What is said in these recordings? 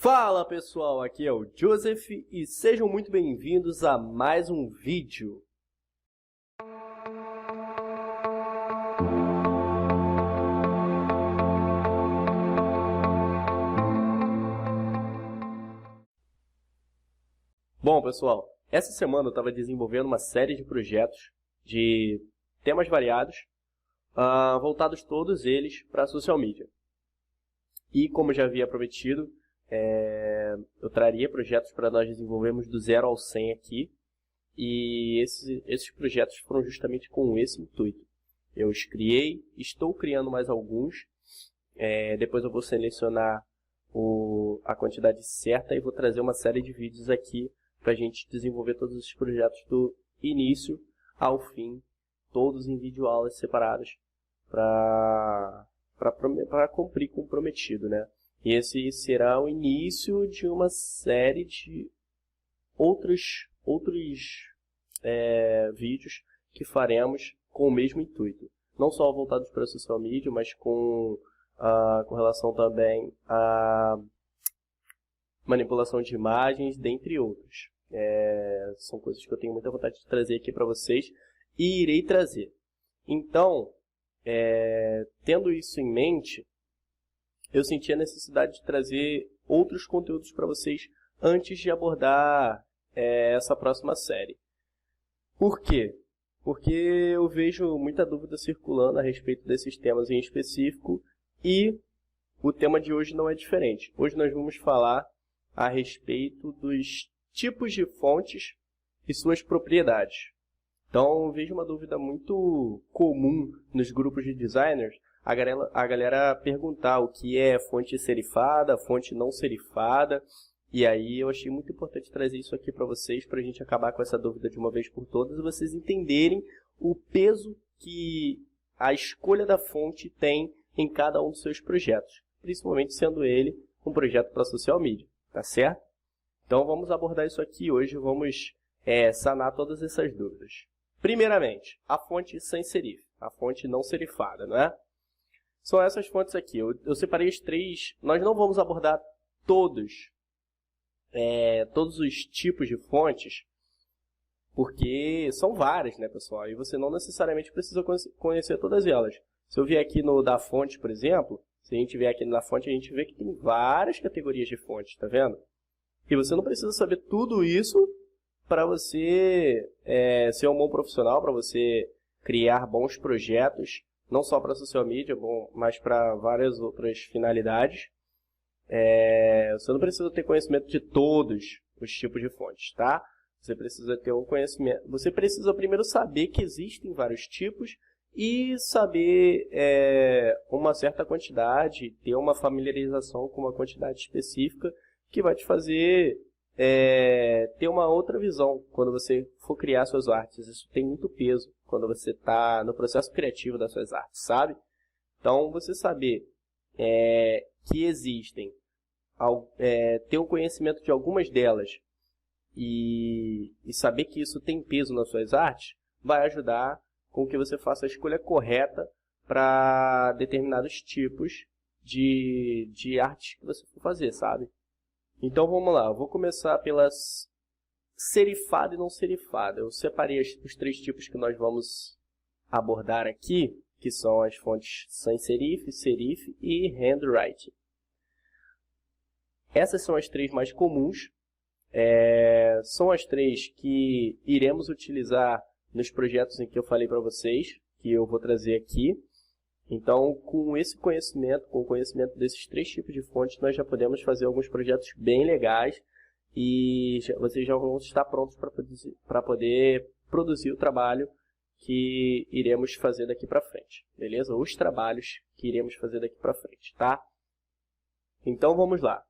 Fala pessoal, aqui é o Joseph e sejam muito bem-vindos a mais um vídeo. Bom pessoal, essa semana eu estava desenvolvendo uma série de projetos de temas variados, voltados todos eles para a social media. E como já havia prometido, eu traria projetos para nós desenvolvermos do 0 ao 100 aqui. E esses projetos foram justamente com esse intuito. Eu os criei, estou criando mais alguns. Depois eu vou selecionar a quantidade certa e vou trazer uma série de vídeos aqui para a gente desenvolver todos esses projetos do início ao fim, todos em videoaulas separadas para cumprir com o prometido, né? E esse será o início de uma série de outros vídeos que faremos com o mesmo intuito. Não só voltados para a social media, mas com relação também à manipulação de imagens, dentre outros. São coisas que eu tenho muita vontade de trazer aqui para vocês e irei trazer. Então, tendo isso em mente, eu senti a necessidade de trazer outros conteúdos para vocês antes de abordar essa próxima série. Por quê? Porque eu vejo muita dúvida circulando a respeito desses temas em específico e o tema de hoje não é diferente. Hoje nós vamos falar a respeito dos tipos de fontes e suas propriedades. Então, eu vejo uma dúvida muito comum nos grupos de designers, a galera perguntar o que é fonte serifada, fonte não serifada. E aí eu achei muito importante trazer isso aqui para vocês, para a gente acabar com essa dúvida de uma vez por todas e vocês entenderem o peso que a escolha da fonte tem em cada um dos seus projetos, principalmente sendo ele um projeto para social media, tá certo? Então vamos abordar isso aqui hoje, vamos sanar todas essas dúvidas. Primeiramente, a fonte sans serif, a fonte não serifada, não é? São essas fontes aqui, eu separei as três, nós não vamos abordar todos os tipos de fontes, porque são várias, né, pessoal? E você não necessariamente precisa conhecer todas elas. Se eu vier aqui no da fonte, por exemplo, se a gente vier aqui na fonte, a gente vê que tem várias categorias de fontes, tá vendo? E você não precisa saber tudo isso para você ser um bom profissional, para você criar bons projetos, não só para social media, mas para várias outras finalidades. Você não precisa ter conhecimento de todos os tipos de fontes, tá? Você precisa ter um conhecimento. Você precisa primeiro saber que existem vários tipos e saber uma certa quantidade, ter uma familiarização com uma quantidade específica que vai te fazer ter uma outra visão quando você for criar suas artes. Isso tem muito peso quando você está no processo criativo das suas artes, sabe? Então, você saber que existem, ter um conhecimento de algumas delas e saber que isso tem peso nas suas artes, vai ajudar com que você faça a escolha correta para determinados tipos de artes que você for fazer, sabe? Então vamos lá, eu vou começar pelas serifada e não serifada. Eu separei os três tipos que nós vamos abordar aqui, que são as fontes sans serif, serif e handwriting. Essas são as três mais comuns, são as três que iremos utilizar nos projetos em que eu falei para vocês, que eu vou trazer aqui. Então, com esse conhecimento, com o conhecimento desses três tipos de fontes, nós já podemos fazer alguns projetos bem legais e vocês já vão estar prontos para poder produzir o trabalho que iremos fazer daqui para frente, beleza? Os trabalhos que iremos fazer daqui para frente, tá? Então, vamos lá.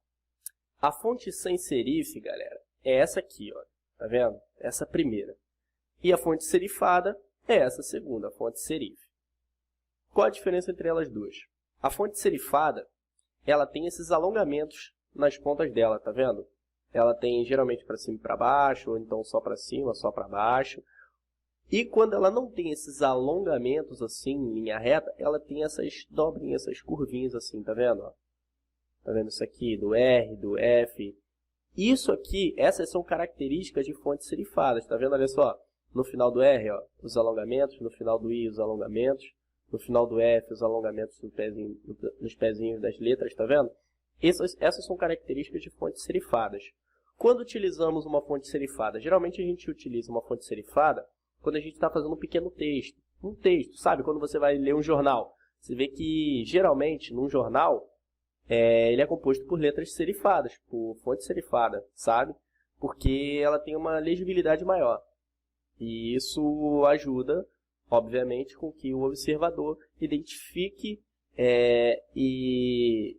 A fonte sans serif, galera, é essa aqui, ó, tá vendo? Essa primeira. E a fonte serifada é essa segunda, a fonte serif. Qual a diferença entre elas duas? A fonte serifada, ela tem esses alongamentos nas pontas dela, tá vendo? Ela tem geralmente para cima e para baixo, ou então só para cima, só para baixo. E quando ela não tem esses alongamentos assim, em linha reta, ela tem essas dobrinhas, essas curvinhas assim, tá vendo? Tá vendo isso aqui? Do R, do F. Isso aqui, essas são características de fontes serifadas. Tá vendo? Olha só. No final do R, ó, os alongamentos. No final do I, os alongamentos. No final do F, os alongamentos nos pezinhos das letras. Tá vendo? Essas são características de fontes serifadas. Quando utilizamos uma fonte serifada? Geralmente a gente utiliza uma fonte serifada quando a gente está fazendo um pequeno texto. Um texto, sabe? Quando você vai ler um jornal. Você vê que, geralmente, num jornal, ele é composto por letras serifadas, por fonte serifada, sabe? Porque ela tem uma legibilidade maior. E isso ajuda, obviamente, com que o observador identifique e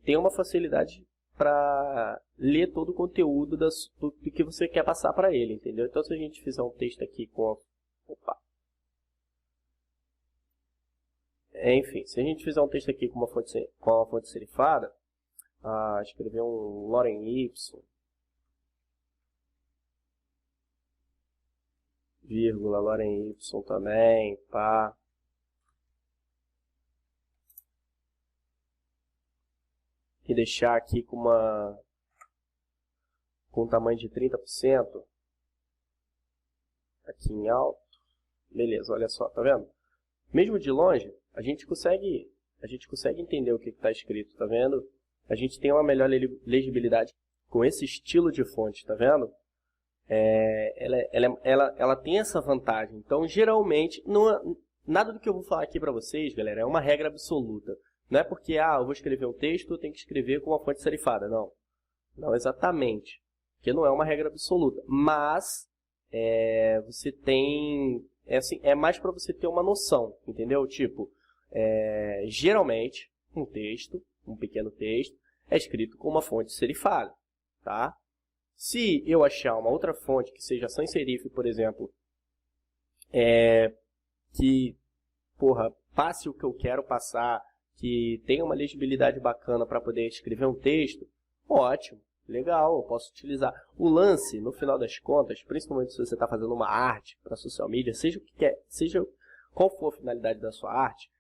tenha uma facilidade para ler todo o conteúdo do que você quer passar para ele, entendeu? Então, se a gente fizer um texto aqui com... Opa! Enfim, se a gente fizer um texto aqui com uma fonte serifada, escrever um Lorem Ipsum, vírgula, Lorem Ipsum também, pá. E deixar aqui com um tamanho de 30%, aqui em alto. Beleza, olha só, tá vendo? Mesmo de longe, a gente consegue entender o que está escrito, tá vendo? A gente tem uma melhor legibilidade com esse estilo de fonte, tá vendo? Ela tem essa vantagem. Então, geralmente, nada do que eu vou falar aqui para vocês, galera, é uma regra absoluta. Não é porque, eu vou escrever um texto, eu tenho que escrever com uma fonte serifada. Não. Não exatamente. Porque não é uma regra absoluta. Mas, você tem... É mais para você ter uma noção, entendeu? Tipo, geralmente, um pequeno texto, é escrito com uma fonte serifada, tá? Se eu achar uma outra fonte que seja sans serif, por exemplo, que, passe o que eu quero passar, que tenha uma legibilidade bacana para poder escrever um texto, ótimo, legal, eu posso utilizar. O lance, no final das contas, principalmente se você está fazendo uma arte para social media, seja qual for a finalidade da sua arte,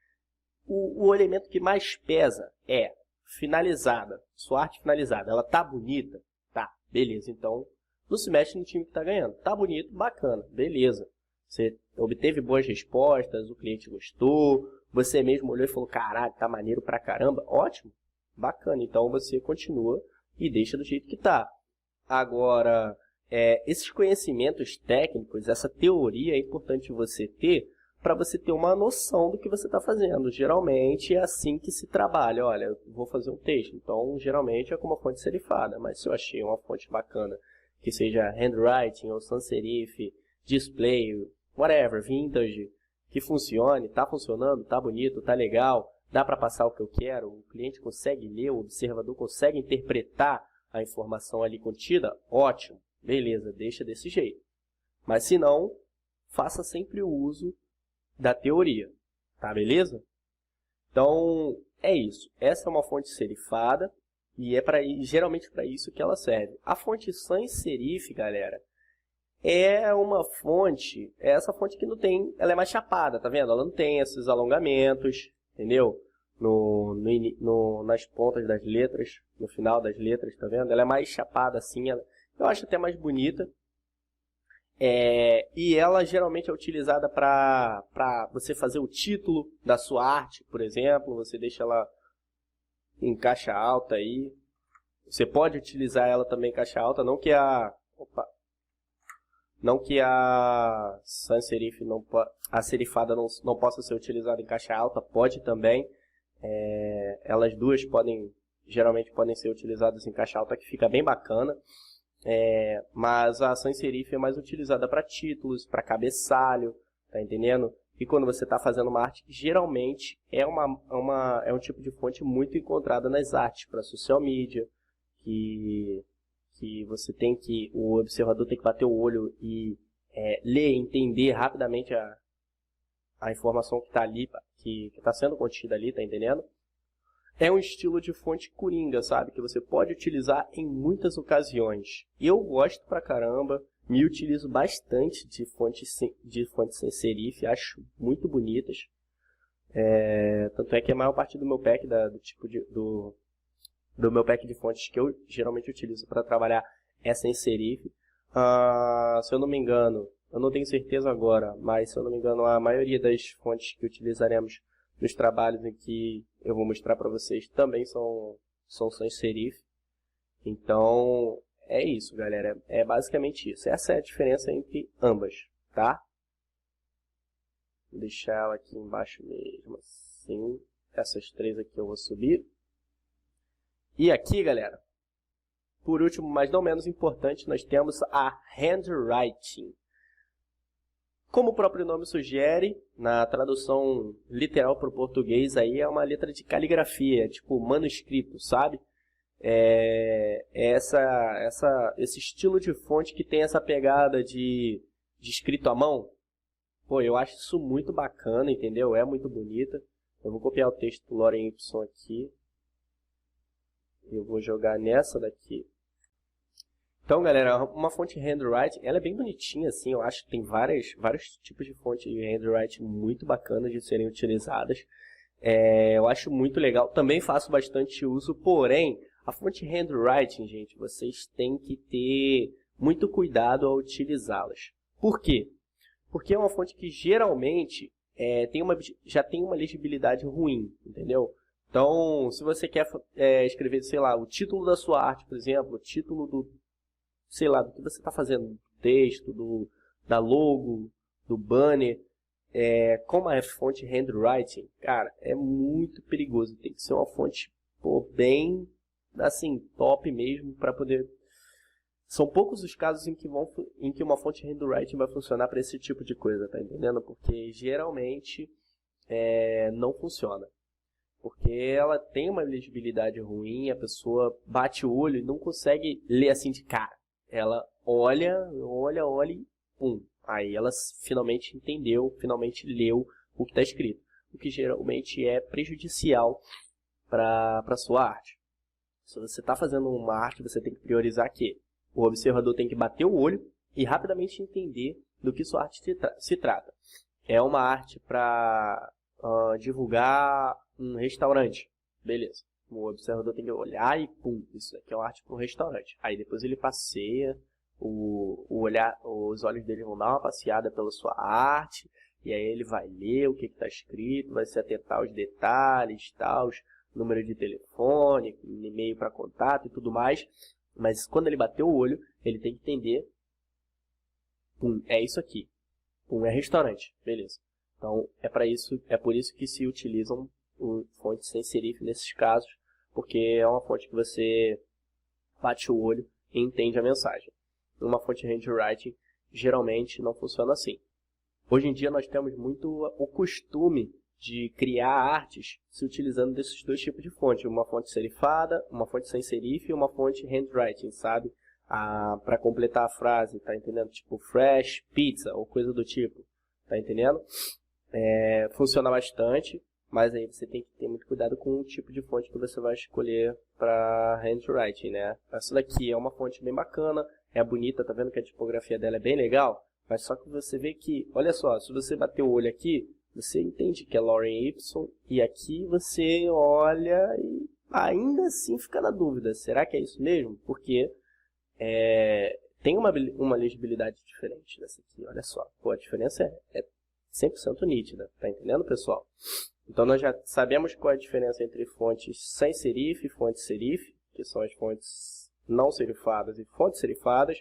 o elemento que mais pesa é finalizada, sua arte finalizada. Ela tá bonita? Tá, beleza, então não se mexe no time que está ganhando. Tá bonito, bacana, beleza. Você obteve boas respostas, o cliente gostou, você mesmo olhou e falou, caralho, tá maneiro pra caramba, ótimo, bacana. Então você continua e deixa do jeito que tá. Agora, esses conhecimentos técnicos, essa teoria é importante você ter para você ter uma noção do que você está fazendo. Geralmente é assim que se trabalha. Olha, eu vou fazer um texto, então geralmente é com uma fonte serifada, mas se eu achei uma fonte bacana, que seja handwriting ou sans serif, display, whatever, vintage, que funcione, está funcionando, está bonito, está legal, dá para passar o que eu quero, o cliente consegue ler, o observador consegue interpretar a informação ali contida, ótimo, beleza, deixa desse jeito. Mas se não, faça sempre o uso da teoria, tá beleza? Então, é isso. Essa é uma fonte serifada e geralmente para isso que ela serve. A fonte sans serif, galera, é uma fonte, essa fonte que não tem, ela é mais chapada, tá vendo? Ela não tem esses alongamentos, entendeu? Nas pontas das letras, no final das letras, tá vendo? Ela é mais chapada assim, eu acho até mais bonita. E ela geralmente é utilizada para você fazer o título da sua arte, por exemplo. Você deixa ela em caixa alta aí. Você pode utilizar ela também em caixa alta, não que a sans serif a serifada não possa ser utilizada em caixa alta, pode também. Elas duas geralmente podem ser utilizadas em caixa alta, que fica bem bacana. Mas a sans serif é mais utilizada para títulos, para cabeçalho, tá entendendo? E quando você está fazendo uma arte, geralmente é um tipo de fonte muito encontrada nas artes para social media, que o observador tem que bater o olho e ler, entender rapidamente a informação que está ali, que está sendo contida ali, tá entendendo? É um estilo de fonte coringa, sabe? Que você pode utilizar em muitas ocasiões. Eu gosto pra caramba, me utilizo bastante de fontes sans serif, acho muito bonitas. Tanto é que a maior parte do meu pack, do tipo do meu pack de fontes que eu geralmente utilizo para trabalhar é sans serif. Se eu não me engano, eu não tenho certeza agora, mas se eu não me engano, a maioria das fontes que utilizaremos nos trabalhos em que eu vou mostrar para vocês também são sans serif. Então, é isso, galera. É basicamente isso. Essa é a diferença entre ambas, tá? Vou deixar ela aqui embaixo mesmo, assim. Essas três aqui eu vou subir. E aqui, galera, por último, mas não menos importante, nós temos a handwriting. Como o próprio nome sugere, na tradução literal para o português, aí é uma letra de caligrafia, tipo manuscrito, sabe? Esse estilo de fonte que tem essa pegada de escrito à mão. Pô, eu acho isso muito bacana, entendeu? É muito bonita. Eu vou copiar o texto do Loren Y aqui. Eu vou jogar nessa daqui. Então, galera, uma fonte handwriting, ela é bem bonitinha, assim, eu acho que tem vários tipos de fonte de handwriting muito bacanas de serem utilizadas. Eu acho muito legal, também faço bastante uso, porém, a fonte handwriting, gente, vocês têm que ter muito cuidado ao utilizá-las. Por quê? Porque é uma fonte que geralmente já tem uma legibilidade ruim, entendeu? Então, se você quer escrever, sei lá, o título da sua arte, por exemplo, o título do, sei lá, do que você está fazendo, do texto, da logo, do banner, como a fonte handwriting, cara, é muito perigoso. Tem que ser uma fonte, pô, bem, assim, top mesmo, para poder... São poucos os casos em que uma fonte handwriting vai funcionar para esse tipo de coisa, tá entendendo? Porque geralmente não funciona. Porque ela tem uma legibilidade ruim, a pessoa bate o olho e não consegue ler assim de cara. Ela olha e pum. Aí ela finalmente entendeu, finalmente leu o que está escrito. O que geralmente é prejudicial para a sua arte. Se você está fazendo uma arte, você tem que priorizar que o observador tem que bater o olho e rapidamente entender do que sua arte se trata. É uma arte para divulgar um restaurante. Beleza. O observador tem que olhar e pum, isso aqui é uma arte para um restaurante. Aí depois ele passeia, os olhos dele vão dar uma passeada pela sua arte, e aí ele vai ler o que está escrito, vai se atentar aos detalhes, tal, número de telefone, e-mail para contato e tudo mais. Mas quando ele bater o olho, ele tem que entender, pum, é isso aqui. Pum, é restaurante. Beleza. Então, é por isso que se utilizam fontes sem serif nesses casos, porque é uma fonte que você bate o olho e entende a mensagem. Uma fonte handwriting geralmente não funciona assim. Hoje em dia nós temos muito o costume de criar artes se utilizando desses dois tipos de fonte, uma fonte serifada, uma fonte sem serif e uma fonte handwriting, sabe? Para completar a frase, tá entendendo? Tipo fresh pizza ou coisa do tipo, tá entendendo? Funciona bastante, mas aí você tem que ter muito cuidado com o tipo de fonte que você vai escolher para handwriting, né? Essa daqui é uma fonte bem bacana, é bonita, tá vendo que a tipografia dela é bem legal? Mas só que você vê que, olha só, se você bater o olho aqui, você entende que é Loren Y, e aqui você olha e ainda assim fica na dúvida, será que é isso mesmo? Porque tem uma legibilidade diferente dessa aqui, olha só. Pô, a diferença é 100% nítida, tá entendendo, pessoal? Então nós já sabemos qual é a diferença entre fontes sem serif e fontes serif, que são as fontes não serifadas e fontes serifadas.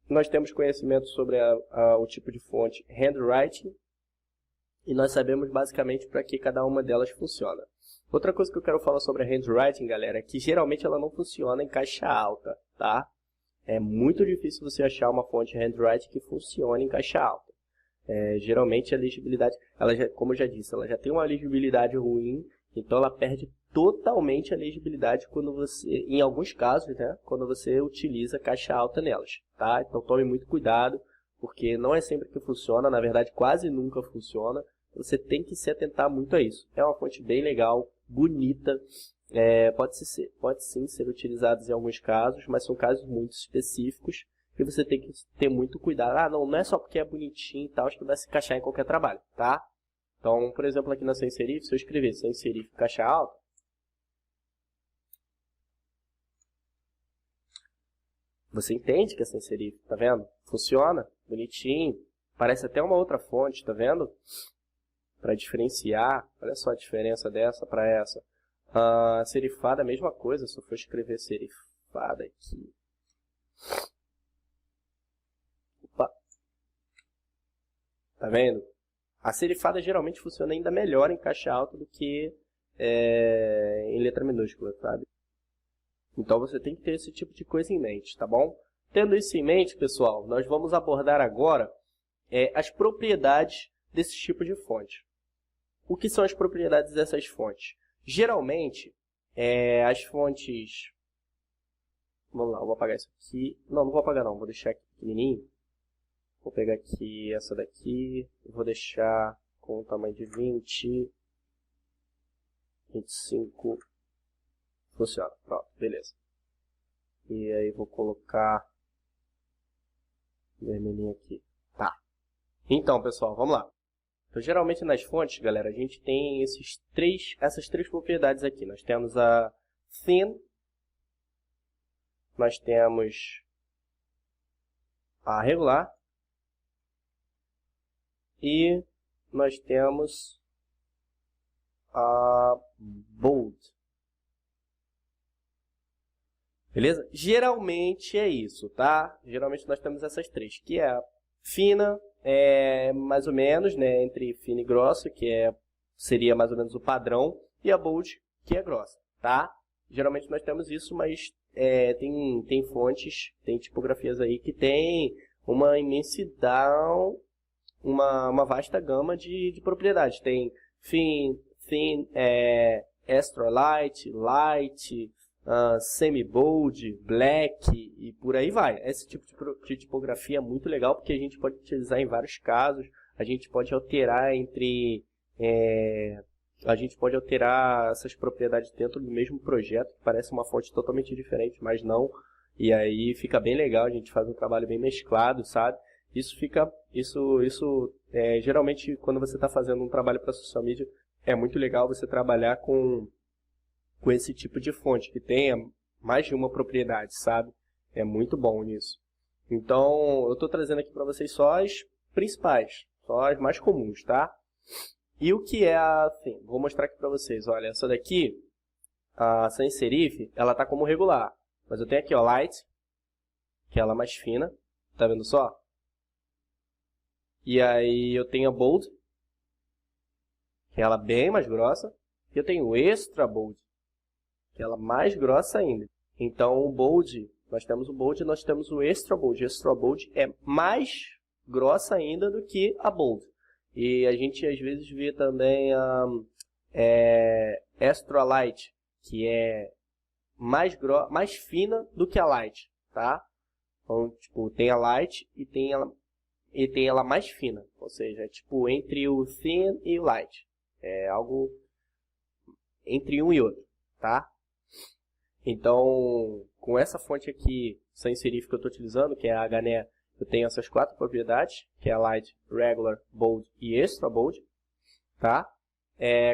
Nós temos conhecimento sobre o tipo de fonte handwriting e nós sabemos basicamente para que cada uma delas funciona. Outra coisa que eu quero falar sobre a handwriting, galera, é que geralmente ela não funciona em caixa alta, tá? É muito difícil você achar uma fonte handwriting que funcione em caixa alta. Geralmente a legibilidade, como eu já disse, ela já tem uma legibilidade ruim, então ela perde totalmente a legibilidade quando você, em alguns casos, né, quando você utiliza caixa alta nelas, tá? Então tome muito cuidado, porque não é sempre que funciona, na verdade quase nunca funciona, você tem que se atentar muito a isso. É uma fonte bem legal, bonita, pode sim ser utilizada em alguns casos, mas são casos muito específicos, e você tem que ter muito cuidado. Não é só porque é bonitinho e tal, que vai se encaixar em qualquer trabalho, tá? Então, por exemplo, aqui na sans serif, se eu escrever sans serif caixa alta, Você entende que é sans serif, tá vendo? Funciona, bonitinho. Parece até uma outra fonte, tá vendo? Para diferenciar, olha só a diferença dessa para essa. Serifada, a mesma coisa, se eu for escrever serifada aqui. Opa. Tá vendo? A serifada geralmente funciona ainda melhor em caixa alta do que em letra minúscula, sabe? Então você tem que ter esse tipo de coisa em mente, tá bom? Tendo isso em mente, pessoal, nós vamos abordar agora as propriedades desse tipo de fonte. O que são as propriedades dessas fontes? Geralmente, as fontes... Vamos lá, eu vou apagar isso aqui. Não, não vou apagar não, vou deixar aqui pequenininho. Vou pegar aqui essa daqui, vou deixar com o tamanho de 20, 25, funciona, pronto, beleza. E aí vou colocar vermelhinho aqui, tá. Então, pessoal, vamos lá. Então, geralmente nas fontes, galera, a gente tem essas três propriedades aqui. Nós temos a thin, nós temos a regular e nós temos a bold. Beleza? Geralmente é isso, tá? Geralmente nós temos essas três, que é a fina, mais ou menos, né, entre fina e grossa, que seria mais ou menos o padrão, e a bold, que é grossa, tá? Geralmente nós temos isso, mas tem fontes, tem tipografias aí que tem uma imensidão, uma vasta gama de propriedades. Tem thin, extra light, light, semi-bold, black e por aí vai. Esse tipo de tipografia é muito legal porque a gente pode utilizar em vários casos. A gente pode alterar essas propriedades dentro do mesmo projeto, que parece uma fonte totalmente diferente, mas não. E aí fica bem legal, a gente faz um trabalho bem mesclado, sabe? Geralmente quando você está fazendo um trabalho para social media, é muito legal você trabalhar com esse tipo de fonte, que tenha mais de uma propriedade, sabe? É muito bom nisso. Então, eu estou trazendo aqui para vocês só as principais, só as mais comuns, tá? E o que é a thin? Vou mostrar aqui para vocês. Olha, essa daqui, a sans serif, ela tá como regular. Mas eu tenho aqui, ó, light, que é ela mais fina, tá vendo só? E aí eu tenho a bold, que é ela bem mais grossa. E eu tenho o extra bold, que é ela mais grossa ainda. Então o bold, nós temos o bold e nós temos o extra bold. O extra bold é mais grossa ainda do que a bold. E a gente às vezes vê também a extra light, que é mais fina do que a light, tá? Então, tipo, tem a light e tem ela mais fina, ou seja, é tipo entre o thin e o light. É algo entre um e outro, tá? Então, com essa fonte aqui, sans serif que eu estou utilizando, que é a HNE, eu tenho essas quatro propriedades, que é a light, regular, bold e extra bold, tá?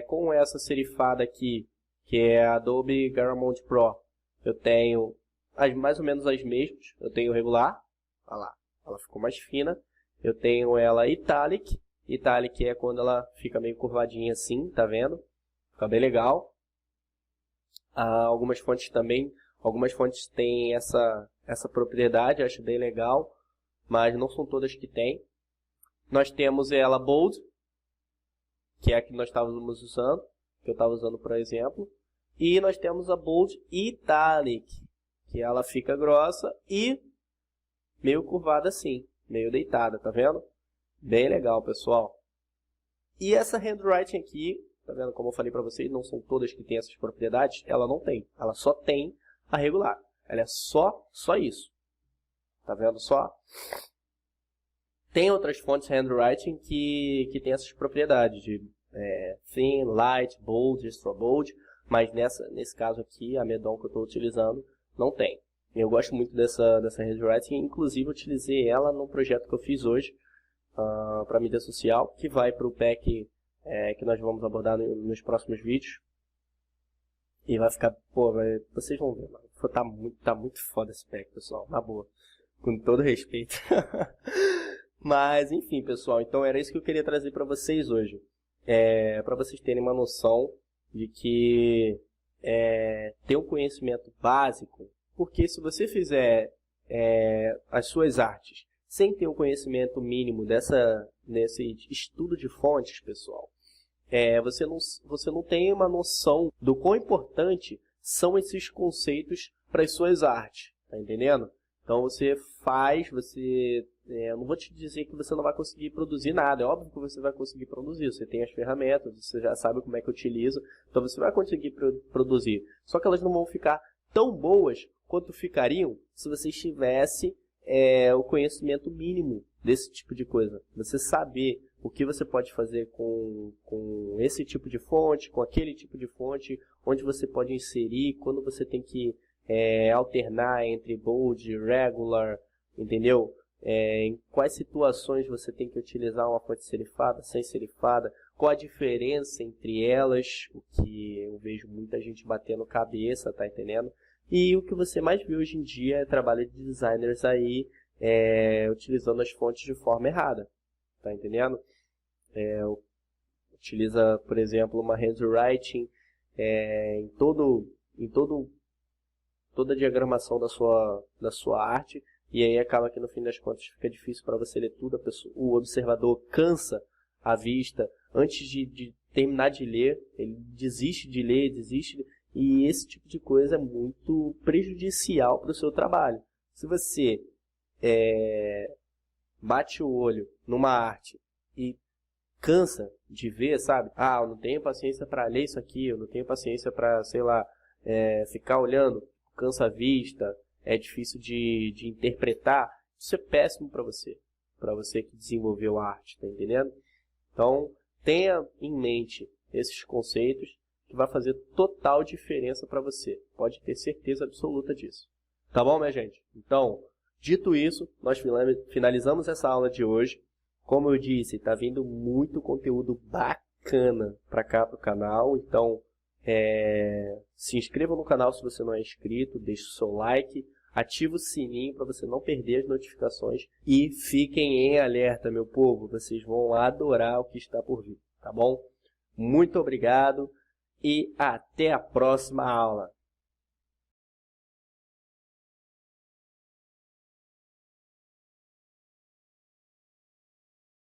Com essa serifada aqui, que é a Adobe Garamond Pro, eu tenho mais ou menos as mesmas. Eu tenho regular, olha lá, ela ficou mais fina. Eu tenho ela italic, italic é quando ela fica meio curvadinha assim, tá vendo? Fica bem legal. Algumas fontes têm essa propriedade, eu acho bem legal, mas não são todas que têm. Nós temos ela bold, que é a que nós estávamos usando, que eu estava usando por exemplo. E nós temos a bold italic, que ela fica grossa e meio curvada assim, meio deitada, tá vendo? Bem legal, pessoal. E essa handwriting aqui, tá vendo? Como eu falei para vocês, não são todas que têm essas propriedades, ela não tem. Ela só tem a regular. Ela é só isso. Tá vendo só? Tem outras fontes handwriting que tem essas propriedades de thin, light, bold, extra bold, mas nesse caso aqui, a Medon que eu estou utilizando, não tem. Eu gosto muito dessa handwriting, inclusive eu utilizei ela no projeto que eu fiz hoje para mídia social, que vai para o pack que nós vamos abordar nos próximos vídeos. E vai ficar, vocês vão ver, mano, Tá muito foda esse pack, pessoal, na boa. Com todo respeito. Mas, enfim, pessoal, então era isso que eu queria trazer para vocês hoje. Para vocês terem uma noção de que ter um conhecimento básico, porque se você fizer as suas artes sem ter um conhecimento mínimo nesse estudo de fontes, pessoal, você não tem uma noção do quão importante são esses conceitos para as suas artes, tá entendendo? Então você não vou te dizer que você não vai conseguir produzir nada, é óbvio que você vai conseguir produzir, você tem as ferramentas, você já sabe como é que utiliza, então você vai conseguir produzir, só que elas não vão ficar tão boas quanto ficariam se você tivesse o conhecimento mínimo desse tipo de coisa, você saber o que você pode fazer com esse tipo de fonte, com aquele tipo de fonte, onde você pode inserir, quando você tem que alternar entre bold, regular, entendeu? Em quais situações você tem que utilizar uma fonte serifada, sem serifada, qual a diferença entre elas, o que eu vejo muita gente batendo cabeça, tá entendendo? E o que você mais vê hoje em dia é trabalho de designers aí utilizando as fontes de forma errada, tá entendendo? Utiliza, por exemplo, uma handwriting em toda a diagramação da sua arte, e aí acaba que no fim das contas fica difícil para você ler tudo, o observador cansa a vista, antes de terminar de ler, ele desiste de ler, e esse tipo de coisa é muito prejudicial para o seu trabalho. Se você bate o olho numa arte e cansa de ver, sabe? Ah, eu não tenho paciência para ler isso aqui, eu não tenho paciência para, sei lá, ficar olhando, cansa a vista, é difícil de interpretar. Isso é péssimo para você que desenvolveu a arte, tá entendendo? Então, tenha em mente esses conceitos que vai fazer total diferença para você. Pode ter certeza absoluta disso. Tá bom, minha gente? Então, dito isso, nós finalizamos essa aula de hoje. Como eu disse, está vindo muito conteúdo bacana para cá, para o canal. Então, se inscreva no canal se você não é inscrito, deixe o seu like, ative o sininho para você não perder as notificações e fiquem em alerta, meu povo. Vocês vão adorar o que está por vir, tá bom? Muito obrigado e até a próxima aula.